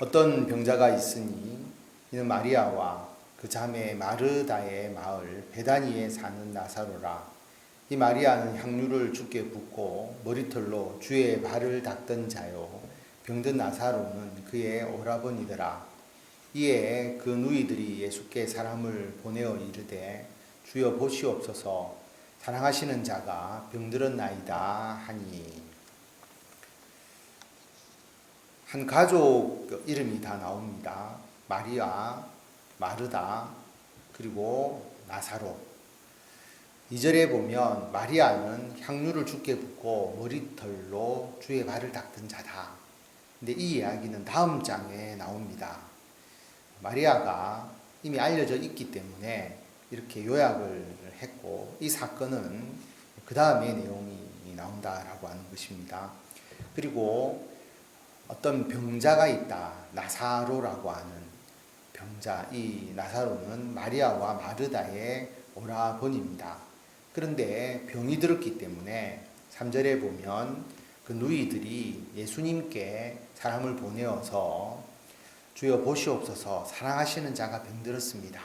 어떤 병자가 있으니 이는 마리아와 그 자매 마르다의 마을 베다니에 사는 나사로라. 이 마리아는 향유를 주께 붓고 머리털로 주의 발을 닦던 자요, 병든 나사로는 그의 오라버니더라. 이에 그 누이들이 예수께 사람을 보내어 이르되 주여 보시옵소서, 사랑하시는 자가 병들었나이다 하니. 한 가족 이름이 다 나옵니다. 마리아, 마르다, 그리고 나사로. 2절에 보면 마리아는 향유를 주께 붓고 머리털로 주의 발을 닦던 자다. 근데 이 이야기는 다음 장에 나옵니다. 마리아가 이미 알려져 있기 때문에 이렇게 요약을 했고, 이 사건은 그 다음에 내용이 나온다라고 하는 것입니다. 그리고 어떤 병자가 있다. 나사로라고 하는 병자. 이 나사로는 마리아와 마르다의 오라버니입니다. 그런데 병이 들었기 때문에 3절에 보면 그 누이들이 예수님께 사람을 보내어서 주여 보시옵소서, 사랑하시는 자가 병들었습니다.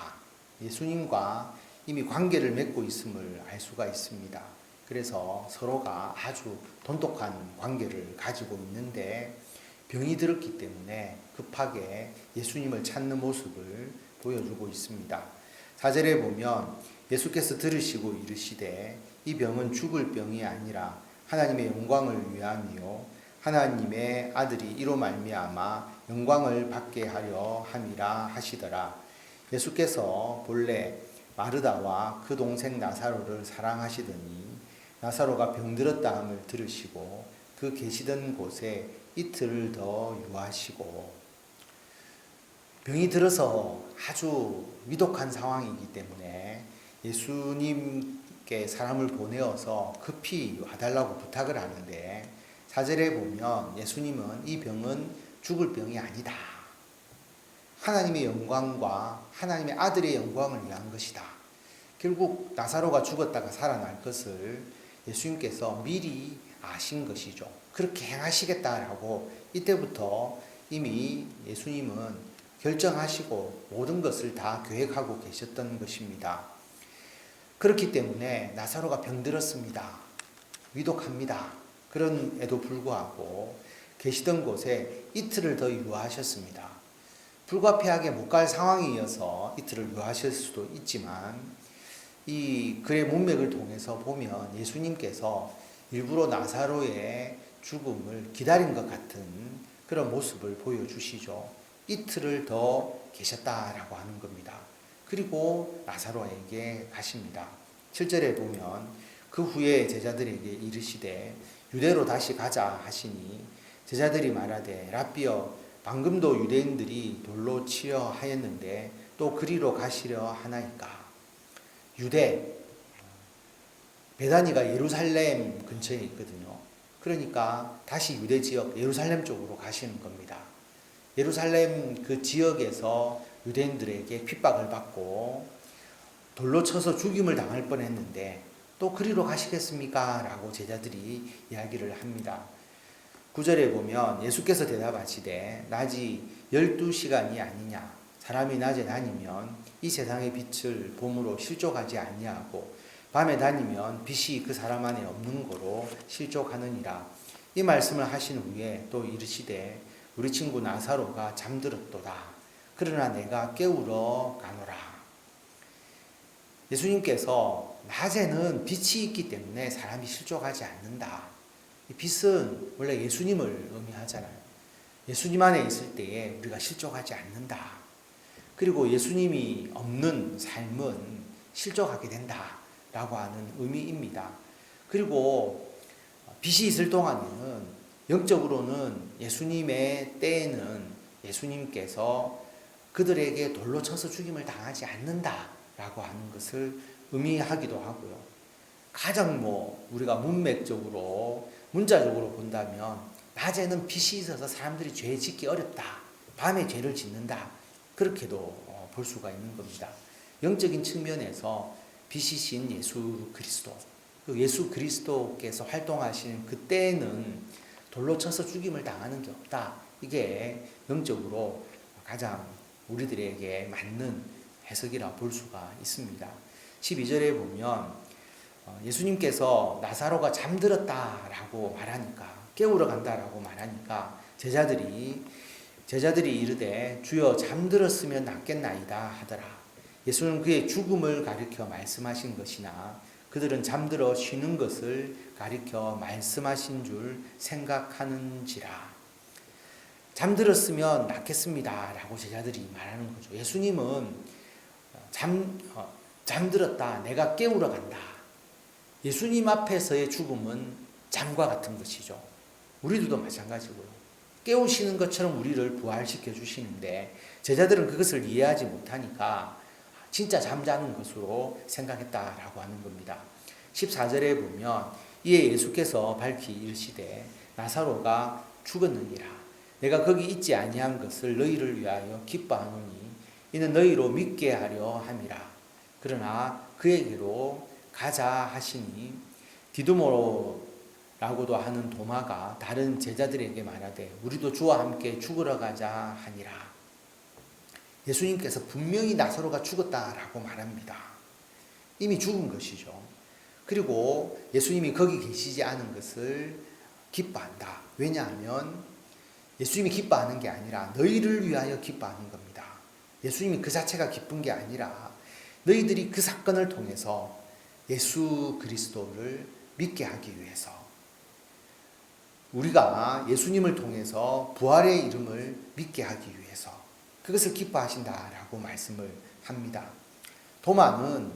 예수님과 이미 관계를 맺고 있음을 알 수가 있습니다. 그래서 서로가 아주 돈독한 관계를 가지고 있는데 병이 들었기 때문에 급하게 예수님을 찾는 모습을 보여주고 있습니다. 4절에 보면 예수께서 들으시고 이르시되 이 병은 죽을 병이 아니라 하나님의 영광을 위함이요 하나님의 아들이 이로 말미암아 영광을 받게 하려 함이라 하시더라. 예수께서 본래 마르다와 그 동생 나사로를 사랑하시더니 나사로가 병들었다 함을 들으시고 그 계시던 곳에 이틀 더 유하시고. 병이 들어서 아주 위독한 상황이기 때문에 예수님께 사람을 보내어서 급히 와달라고 부탁을 하는데 4절에 보면 예수님은 이 병은 죽을 병이 아니다. 하나님의 영광과 하나님의 아들의 영광을 위한 것이다. 결국 나사로가 죽었다가 살아날 것을 예수님께서 미리 아신 것이죠. 그렇게 행하시겠다라고 이때부터 이미 예수님은 결정하시고 모든 것을 다 계획하고 계셨던 것입니다. 그렇기 때문에 나사로가 병들었습니다. 위독합니다. 그런에도 불구하고 계시던 곳에 이틀을 더 유하셨습니다. 불가피하게 못 갈 상황이어서 이틀을 유하실 수도 있지만 이 글의 문맥을 통해서 보면 예수님께서 일부러 나사로의 죽음을 기다린 것 같은 그런 모습을 보여주시죠. 이틀을 더 계셨다라고 하는 겁니다. 그리고 나사로에게 가십니다. 7절에 보면 그 후에 제자들에게 이르시되 유대로 다시 가자 하시니 제자들이 말하되 라삐여 방금도 유대인들이 돌로 치려 하였는데 또 그리로 가시려 하나이까. 유대, 베다니가 예루살렘 근처에 있거든요. 그러니까 다시 유대 지역 예루살렘 쪽으로 가시는 겁니다. 예루살렘 그 지역에서 유대인들에게 핍박을 받고 돌로 쳐서 죽임을 당할 뻔했는데 또 그리로 가시겠습니까? 라고 제자들이 이야기를 합니다. 9절에 보면 예수께서 대답하시되 낮이 12시간이 아니냐. 사람이 낮에 다니면 이 세상의 빛을 봄으로 실족하지 아니하고 밤에 다니면 빛이 그 사람 안에 없는 거로 실족하느니라. 이 말씀을 하신 후에 또 이르시되 우리 친구 나사로가 잠들었도다. 그러나 내가 깨우러 가노라. 예수님께서 낮에는 빛이 있기 때문에 사람이 실족하지 않는다. 이 빛은 원래 예수님을 의미하잖아요. 예수님 안에 있을 때에 우리가 실족하지 않는다. 그리고 예수님이 없는 삶은 실족하게 된다 라고 하는 의미입니다. 그리고 빛이 있을 동안에는 영적으로는 예수님의 때에는 예수님께서 그들에게 돌로 쳐서 죽임을 당하지 않는다 라고 하는 것을 의미하기도 하고요. 가장 우리가 문맥적으로 문자적으로 본다면 낮에는 빛이 있어서 사람들이 죄 짓기 어렵다. 밤에 죄를 짓는다. 그렇게도 볼 수가 있는 겁니다. 영적인 측면에서 빛이신 예수 그리스도, 예수 그리스도께서 활동하시는 그때에는 돌로 쳐서 죽임을 당하는 게 없다. 이게 영적으로 가장 우리들에게 맞는 해석이라 볼 수가 있습니다. 12절에 보면 예수님께서 나사로가 잠들었다라고 말하니까, 깨우러 간다라고 말하니까 제자들이 이르되 주여 잠들었으면 낫겠나이다 하더라. 예수는 그의 죽음을 가리켜 말씀하신 것이나 그들은 잠들어 쉬는 것을 가리켜 말씀하신 줄 생각하는지라. 잠들었으면 낫겠습니다 라고 제자들이 말하는 거죠. 예수님은 잠들었다, 내가 깨우러 간다. 예수님 앞에서의 죽음은 잠과 같은 것이죠. 우리들도 마찬가지고요. 깨우시는 것처럼 우리를 부활시켜 주시는데 제자들은 그것을 이해하지 못하니까 진짜 잠자는 것으로 생각했다라고 하는 겁니다. 14절에 보면 이에 예수께서 밝히 이르시되 나사로가 죽었느니라. 내가 거기 있지 아니한 것을 너희를 위하여 기뻐하노니 이는 너희로 믿게 하려 함이라. 그러나 그에게로 가자 하시니 디두모라고도 하는 도마가 다른 제자들에게 말하되 우리도 주와 함께 죽으러 가자 하니라. 예수님께서 분명히 나사로가 죽었다라고 말합니다. 이미 죽은 것이죠. 그리고 예수님이 거기 계시지 않은 것을 기뻐한다. 왜냐하면 예수님이 기뻐하는 게 아니라 너희를 위하여 기뻐하는 겁니다. 예수님이 그 자체가 기쁜 게 아니라 너희들이 그 사건을 통해서 예수 그리스도를 믿게 하기 위해서, 우리가 예수님을 통해서 부활의 이름을 믿게 하기 위해서 그것을 기뻐하신다라고 말씀을 합니다. 도마는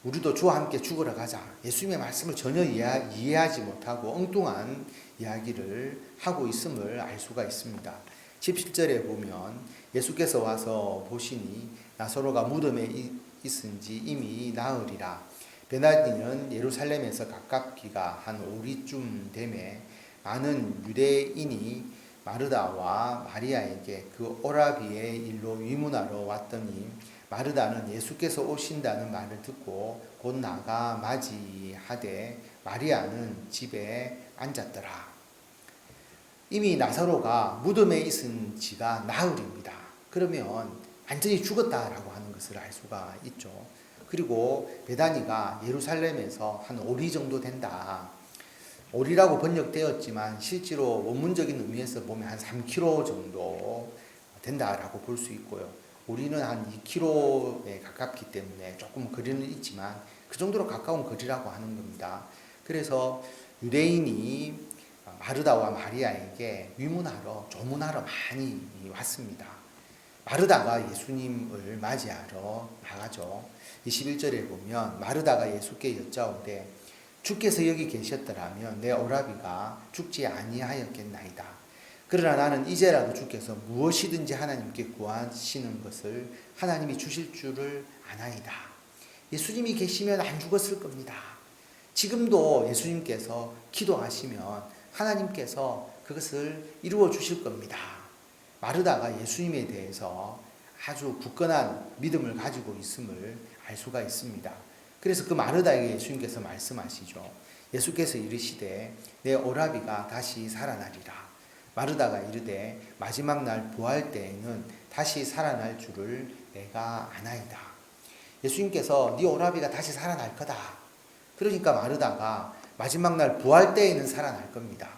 우리도 주와 함께 죽으러 가자, 예수님의 말씀을 전혀 이해하지 못하고 엉뚱한 이야기를 하고 있음을 알 수가 있습니다. 17절에 보면 예수께서 와서 보시니 나사로가 무덤에 있은지 이미 나으리라. 베나디는 예루살렘에서 가깝기가 한 오리쯤 되매 많은 유대인이 마르다와 마리아에게 그 오라비의 일로 위문하러 왔더니 마르다는 예수께서 오신다는 말을 듣고 곧 나가 맞이하되 마리아는 집에 앉았더라. 이미 나사로가 무덤에 있은 지가 나흘입니다. 그러면 완전히 죽었다라고 하는 것을 알 수가 있죠. 그리고 베다니가 예루살렘에서 한 오리 정도 된다. 오리라고 번역되었지만 실제로 원문적인 의미에서 보면 한 3km 정도 된다라고 볼 수 있고요. 우리는 한 2km에 가깝기 때문에 조금 거리는 있지만 그 정도로 가까운 거리라고 하는 겁니다. 그래서 유대인이 마르다와 마리아에게 위문하러, 조문하러 많이 왔습니다. 마르다가 예수님을 맞이하러 나가죠. 21절에 보면 마르다가 예수께 여짜오되 주께서 여기 계셨더라면 내 오라비가 죽지 아니하였겠나이다. 그러나 나는 이제라도 주께서 무엇이든지 하나님께 구하시는 것을 하나님이 주실 줄을 아나이다. 예수님이 계시면 안 죽었을 겁니다. 지금도 예수님께서 기도하시면 하나님께서 그것을 이루어 주실 겁니다. 마르다가 예수님에 대해서 아주 굳건한 믿음을 가지고 있음을 알 수가 있습니다. 그래서 그 마르다에게 예수님께서 말씀하시죠. 예수께서 이르시되 내 오라비가 다시 살아나리라. 마르다가 이르되 마지막 날 부활 때에는 다시 살아날 줄을 내가 아나이다. 예수님께서 네 오라비가 다시 살아날 거다. 그러니까 마르다가 마지막 날 부활 때에는 살아날 겁니다.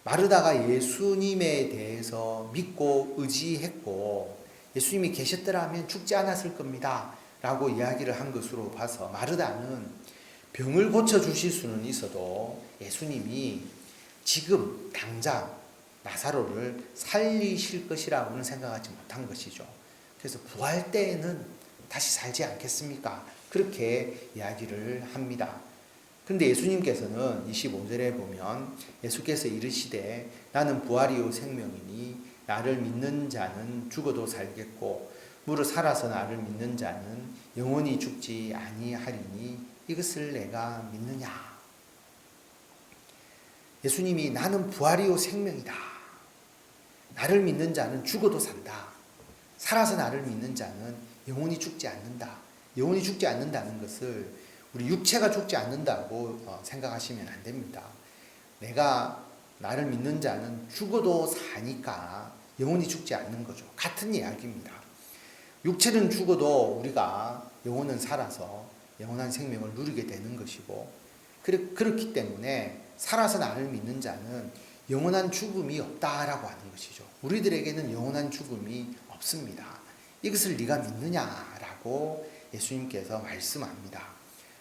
마르다가 예수님에 대해서 믿고 의지했고 예수님이 계셨더라면 죽지 않았을 겁니다 라고 이야기를 한 것으로 봐서 마르다는 병을 고쳐주실 수는 있어도 예수님이 지금 당장 나사로를 살리실 것이라고는 생각하지 못한 것이죠. 그래서 부활 때에는 다시 살지 않겠습니까? 그렇게 이야기를 합니다. 근데 예수님께서는 25절에 보면 예수께서 이르시되 나는 부활이요 생명이니 나를 믿는 자는 죽어도 살겠고 무릇 살아서 나를 믿는 자는 영원히 죽지 아니하리니 이것을 내가 믿느냐. 예수님이 나는 부활이요 생명이다. 나를 믿는 자는 죽어도 산다. 살아서 나를 믿는 자는 영원히 죽지 않는다. 영원히 죽지 않는다는 것을 우리 육체가 죽지 않는다고 생각하시면 안 됩니다. 내가 나를 믿는 자는 죽어도 사니까 영혼이 죽지 않는 거죠. 같은 이야기입니다. 육체는 죽어도 우리가 영혼은 살아서 영원한 생명을 누리게 되는 것이고, 그렇기 때문에 살아서 나를 믿는 자는 영원한 죽음이 없다라고 하는 것이죠. 우리들에게는 영원한 죽음이 없습니다. 이것을 네가 믿느냐라고 예수님께서 말씀합니다.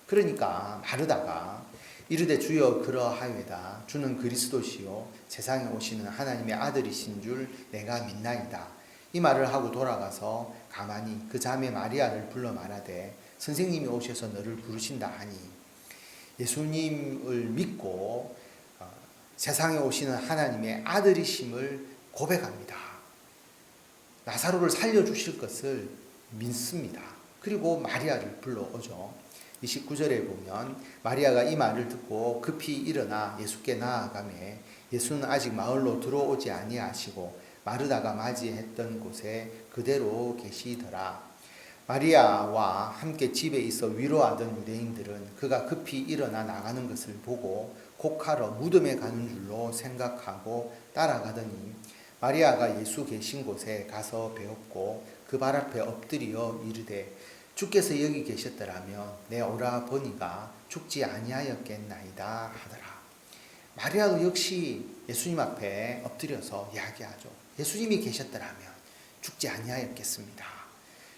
그러니까 마르다가 이르되 주여 그러하외다. 주는 그리스도시요 세상에 오시는 하나님의 아들이신 줄 내가 믿나이다. 이 말을 하고 돌아가서 가만히 그 자매 마리아를 불러 말하되 선생님이 오셔서 너를 부르신다 하니, 예수님을 믿고 세상에 오시는 하나님의 아들이심을 고백합니다. 나사로를 살려주실 것을 믿습니다. 그리고 마리아를 불러오죠. 29절에 보면 마리아가 이 말을 듣고 급히 일어나 예수께 나아가매 예수는 아직 마을로 들어오지 아니하시고 마르다가 맞이했던 곳에 그대로 계시더라. 마리아와 함께 집에 있어 위로하던 유대인들은 그가 급히 일어나 나가는 것을 보고 곡하러 무덤에 가는 줄로 생각하고 따라가더니 마리아가 예수 계신 곳에 가서 배웠고 그 발 앞에 엎드려 이르되 주께서 여기 계셨더라면 내 오라버니가 죽지 아니하였겠나이다 하더라. 마리아도 역시 예수님 앞에 엎드려서 이야기하죠. 예수님이 계셨더라면 죽지 아니하였겠습니다.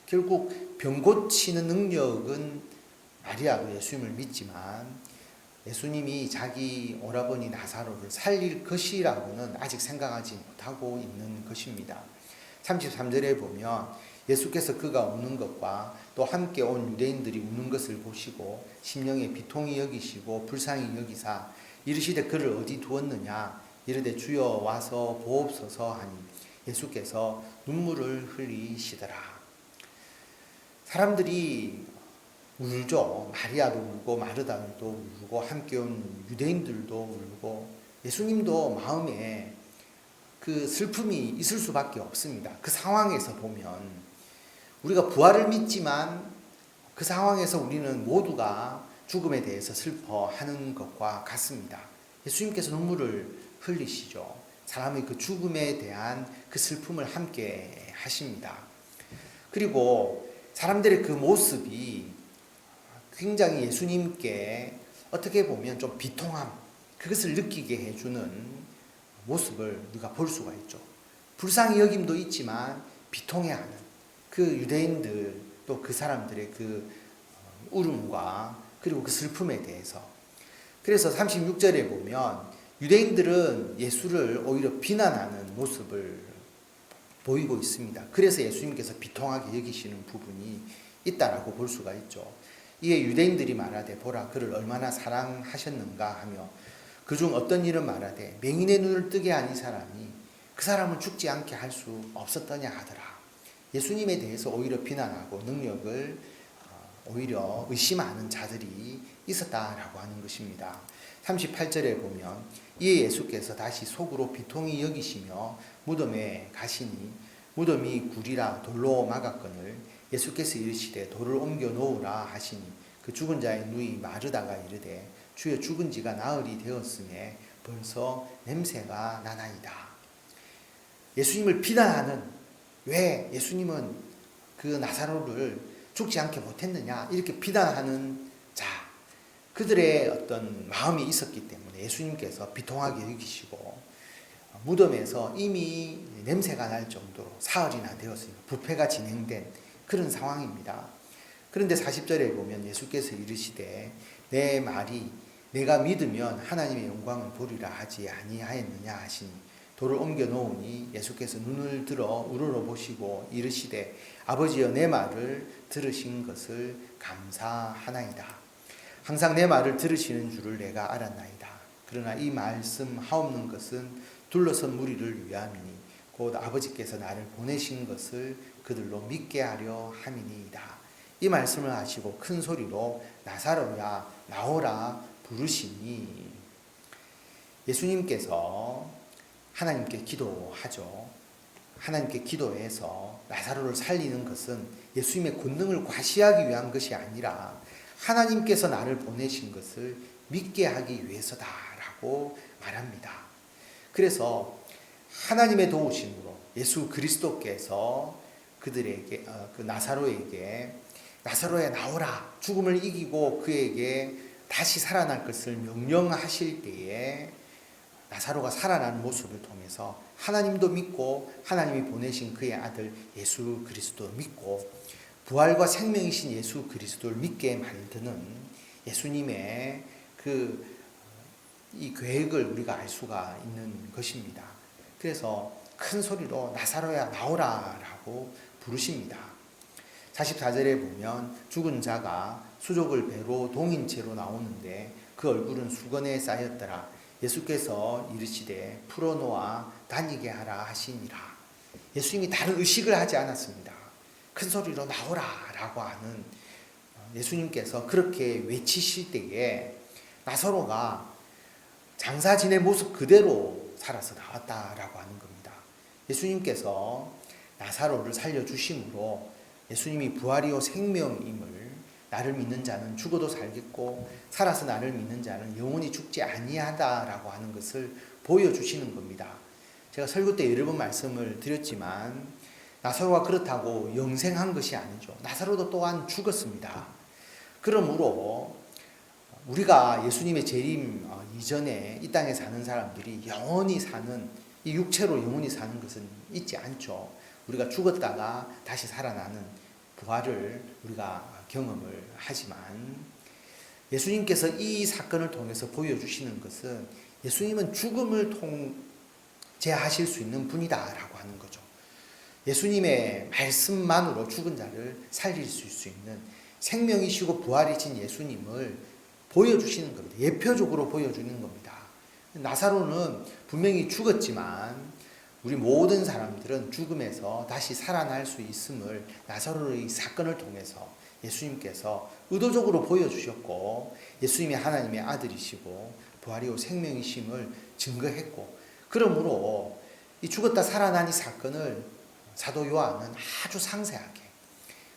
결국 병 고치는 능력은 마리아도 예수님을 믿지만 예수님이 자기 오라버니 나사로를 살릴 것이라고는 아직 생각하지 못하고 있는 것입니다. 33절에 보면 예수께서 그가 우는 것과 또 함께 온 유대인들이 우는 것을 보시고 심령에 비통히 여기시고 불쌍히 여기사 이르시되 그를 어디 두었느냐 이르되 주여 와서 보옵소서 하니 예수께서 눈물을 흘리시더라. 사람들이 울죠. 마리아도 울고 마르다도 울고 함께 온 유대인들도 울고 예수님도 마음에 그 슬픔이 있을 수밖에 없습니다. 그 상황에서 보면 우리가 부활을 믿지만 그 상황에서 우리는 모두가 죽음에 대해서 슬퍼하는 것과 같습니다. 예수님께서 눈물을 흘리시죠. 사람의 그 죽음에 대한 그 슬픔을 함께 하십니다. 그리고 사람들의 그 모습이 굉장히 예수님께 어떻게 보면 좀 비통함, 그것을 느끼게 해주는 모습을 우리가 볼 수가 있죠. 불쌍히 여김도 있지만 비통해하는 그 유대인들 또 그 사람들의 그 울음과 그리고 그 슬픔에 대해서. 그래서 36절에 보면 유대인들은 예수를 오히려 비난하는 모습을 보이고 있습니다. 그래서 예수님께서 비통하게 여기시는 부분이 있다라고 볼 수가 있죠. 이에 유대인들이 말하되 보라 그를 얼마나 사랑하셨는가 하며 그중 어떤 일은 말하되 맹인의 눈을 뜨게 한 이 사람이 그 사람은 죽지 않게 할 수 없었더냐 하더라. 예수님에 대해서 오히려 비난하고 능력을 오히려 의심하는 자들이 있었다라고 하는 것입니다. 38절에 보면 이에 예수께서 다시 속으로 비통히 여기시며 무덤에 가시니 무덤이 굴이라 돌로 막았거늘 예수께서 이르시되 돌을 옮겨 놓으라 하시니 그 죽은 자의 누이 마르다가 이르되 주여 죽은 지가 나흘이 되었음에 벌써 냄새가 나나이다. 예수님을 비난하는, 왜 예수님은 그 나사로를 죽지 않게 못했느냐 이렇게 비난하는 자, 그들의 어떤 마음이 있었기 때문에 예수님께서 비통하게 여기시고 무덤에서 이미 냄새가 날 정도로 사흘이나 되었으니까 부패가 진행된 그런 상황입니다. 그런데 40절에 보면 예수께서 이르시되 내 말이 내가 믿으면 하나님의 영광을 보리라 하지 아니하였느냐 하시니 돌을 옮겨 놓으니 예수께서 눈을 들어 우러러 보시고 이르시되 아버지여 내 말을 들으신 것을 감사하나이다. 항상 내 말을 들으시는 줄을 내가 알았나이다. 그러나 이 말씀 하옵는 것은 둘러선 무리를 위함이니 곧 아버지께서 나를 보내신 것을 그들로 믿게 하려 함이니이다. 이 말씀을 하시고 큰 소리로 나사로야 나오라 부르시니 예수님께서 하나님께 기도하죠. 하나님께 기도해서 나사로를 살리는 것은 예수님의 권능을 과시하기 위한 것이 아니라 하나님께서 나를 보내신 것을 믿게 하기 위해서다라고 말합니다. 그래서 하나님의 도우심으로 예수 그리스도께서 그들에게 그 나사로에게 나사로야 나오라 죽음을 이기고 그에게 다시 살아날 것을 명령하실 때에 나사로가 살아나는 모습을 통해서 하나님도 믿고 하나님이 보내신 그의 아들 예수 그리스도를 믿고 부활과 생명이신 예수 그리스도를 믿게 만드는 예수님의 이 계획을 우리가 알 수가 있는 것입니다. 그래서 큰 소리로 나사로야 나오라 라고 부르십니다. 44절에 보면 죽은 자가 수족을 배로 동인 채로 나오는데 그 얼굴은 수건에 쌓였더라. 예수께서 이르시되 풀어놓아 다니게 하라 하시니라. 예수님이 다른 의식을 하지 않았습니다. 큰 소리로 나오라 라고 하는 예수님께서 그렇게 외치실 때에 나사로가 장사 지낸 모습 그대로 살아서 나왔다라고 하는 겁니다. 예수님께서 나사로를 살려주심으로 예수님이 부활이요 생명임을 나를 믿는 자는 죽어도 살겠고 살아서 나를 믿는 자는 영원히 죽지 아니하다라고 하는 것을 보여주시는 겁니다. 제가 설교 때 여러 번 말씀을 드렸지만 나사로가 그렇다고 영생한 것이 아니죠. 나사로도 또한 죽었습니다. 그러므로 우리가 예수님의 재림 이전에 이 땅에 사는 사람들이 영원히 사는 이 육체로 영원히 사는 것은 있지 않죠. 우리가 죽었다가 다시 살아나는 부활을 우리가 경험을 하지만 예수님께서 이 사건을 통해서 보여주시는 것은 예수님은 죽음을 통제하실 수 있는 분이다라고 하는 거죠. 예수님의 말씀만으로 죽은 자를 살릴 수 있는 생명이시고 부활이신 예수님을 보여주시는 겁니다. 예표적으로 보여주는 겁니다. 나사로는 분명히 죽었지만 우리 모든 사람들은 죽음에서 다시 살아날 수 있음을 나사로의 사건을 통해서 예수님께서 의도적으로 보여주셨고 예수님이 하나님의 아들이시고 부활이요 생명이심을 증거했고 그러므로 이 죽었다 살아난 이 사건을 사도 요한은 아주 상세하게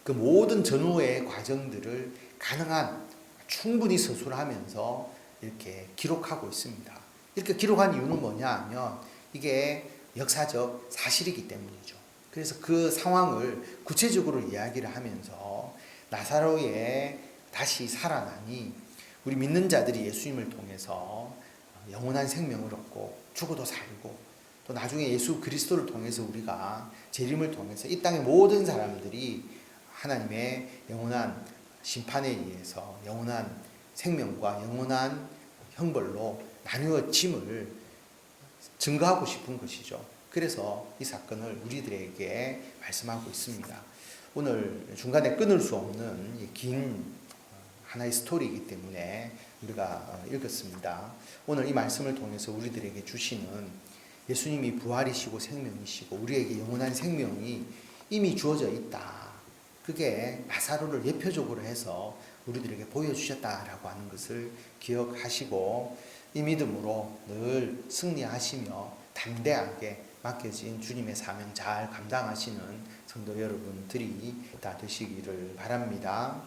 그 모든 전후의 과정들을 가능한 충분히 서술하면서 이렇게 기록하고 있습니다. 이렇게 기록한 이유는 뭐냐 하면 이게 역사적 사실이기 때문이죠. 그래서 그 상황을 구체적으로 이야기를 하면서 나사로의 다시 살아나니 우리 믿는 자들이 예수님을 통해서 영원한 생명을 얻고 죽어도 살고 또 나중에 예수 그리스도를 통해서 우리가 재림을 통해서 이 땅의 모든 사람들이 하나님의 영원한 심판에 의해서 영원한 생명과 영원한 형벌로 나누어짐을 증거하고 싶은 것이죠. 그래서 이 사건을 우리들에게 말씀하고 있습니다. 오늘 중간에 끊을 수 없는 긴 하나의 스토리이기 때문에 우리가 읽었습니다. 오늘 이 말씀을 통해서 우리들에게 주시는 예수님이 부활이시고 생명이시고 우리에게 영원한 생명이 이미 주어져 있다. 그게 나사로를 예표적으로 해서 우리들에게 보여주셨다라고 하는 것을 기억하시고 이 믿음으로 늘 승리하시며 담대하게 맡겨진 주님의 사명 잘 감당하시는 성도 여러분들이 다 되시기를 바랍니다.